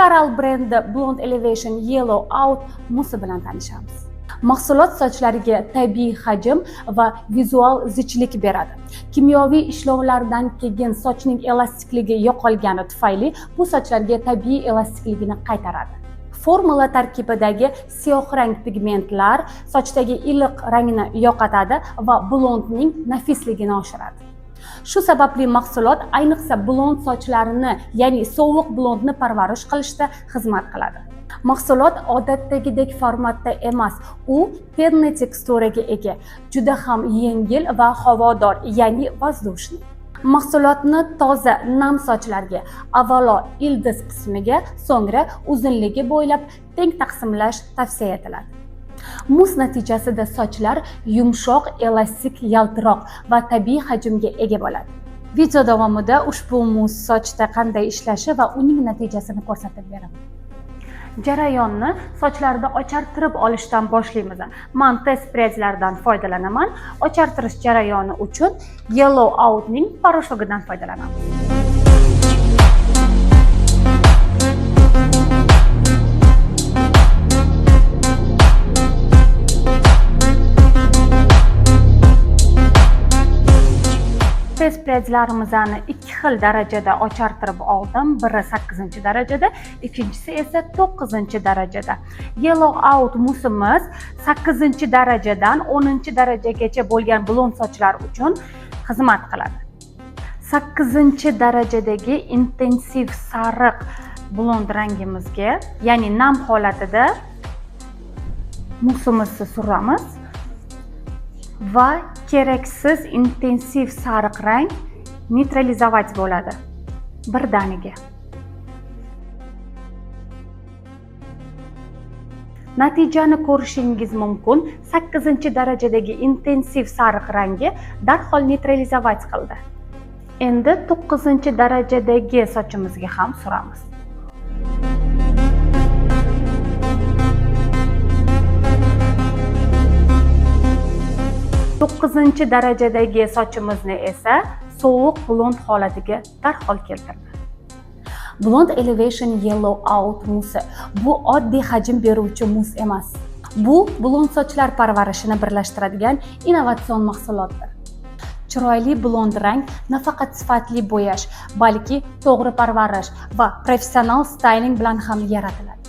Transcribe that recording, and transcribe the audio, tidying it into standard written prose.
Karal brendi Blonde Elevation Yellow Out musi bilan tanishamiz. Mahsulot sochlariga tabiiy hajm va vizual zichlik beradi. Kimyoviy ishlovlardan keyin sochning elastikligi yo'qolgani tufayli bu sochlarga tabiiy elastikligini qaytaradi. Formula tarkibidagi siyoh rang pigmentlar sochdagi iliq rangni yo'qotadi va blondning nafisligini oshiradi. Shu sababli mahsulot ayniqsa blond sochlarini, ya'ni sovuq blondni parvarish qilishda xizmat qiladi. Mahsulot odatdagidek formatda emas, u penni teksturaga ega, juda ham yengil va havodor, ya'ni воздушный. Mahsulotni toza, nam sochlarga, avvalo ildiz qismiga, so'ngra uzunligi bo'ylab teng taqsimlash tavsiya etiladi. Mus natijasida sochlar yumshoq, elastik, yaltiroq va tabiiy hajmga ega bo'ladi. Video davomida ushbu mus sochda qanday ishlashi va uning natijasini ko'rsatib beraman. Jarayonni sochlarda ochartirib olishdan boshlaymiz. Men test predzlardan foydalanaman. Ochartirish jarayoni uchun Yellow Out'ning poroshogidan foydalanaman. Test predzlarimizni 2 xil darajada ochartirib oldim. Biri 8-darajada, ikkinchisi esa 9-darajada. Yellow Out musimiz 8-darajadan 10-darajagacha bo'lgan blond sochlar uchun xizmat qiladi. 8-darajadagi intensiv sariq blond rangimizga, ya'ni nam holatida musimizni suramiz va keraksiz intensiv sariq rang neytralizovat bo'ladi birdaniga. Natijani ko'rishingiz mumkin. 8-darajadagi intensiv sariq rangi darhol neytralizovat qildi. Endi 9-darajadagi sochimizga ham suramiz. Darajadagi sochimizni esa sovuq blond holatiga darhol keltirdi. Blonde Elevation Yellow Out musi bu oddiy hajm beruvchi mus emas. Bu blond sochlar parvarishini birlashtiradigan innovatsion mahsulotdir. Chiroyli blond rang nafaqat sifatli bo'yash, balki to'g'ri parvarish va professional styling bilan ham yaratiladi.